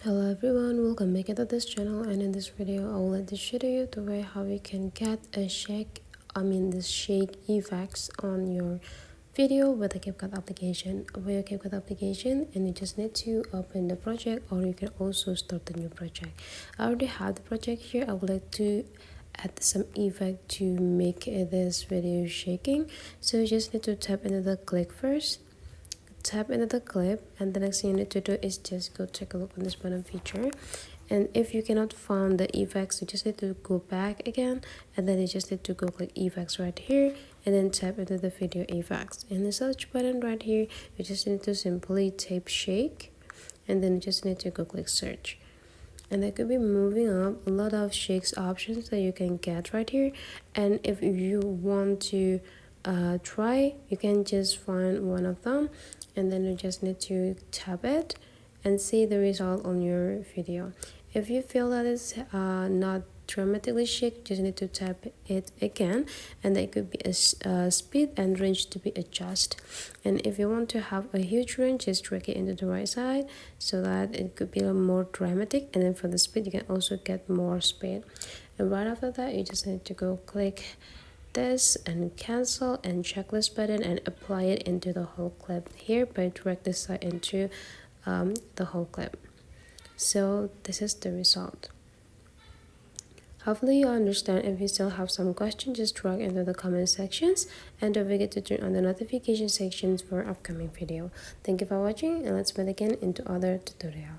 Hello everyone, welcome back to this channel, and in this video I will like to show you the way how you can get a this shake effects on your video with the Capcut application. With your Capcut application, and you just need to open the project, or you can also start a new project. I already have the project here. I would like to add some effect to make this video shaking. So you just need to tap into the click first, tap into the clip, and the next thing you need to do is just go take a look on this button feature. And if you cannot find the effects, you just need to go back again, and then you just need to go click effects right here, and then tap into the video effects. In the search button right here, you just need to simply type shake, and then you just need to go click search. And there could be moving up a lot of shakes options that you can get right here. And if you want to try, you can just find one of them, and then you just need to tap it and see the result on your video. If you feel that it's not dramatically shake, just need to tap it again, and there could be a speed and range to be adjusted. And if you want to have a huge range, just drag it into the right side so that it could be a more dramatic, and then for the speed you can also get more speed. And right after that, you just need to go click this and cancel and checklist button and apply it into the whole clip here by drag this side into the whole clip. So this is the result. Hopefully you understand. If you still have some questions, just drag into the comment sections, and don't forget to turn on the notification sections for upcoming video. Thank you for watching, and let's meet again into other tutorial.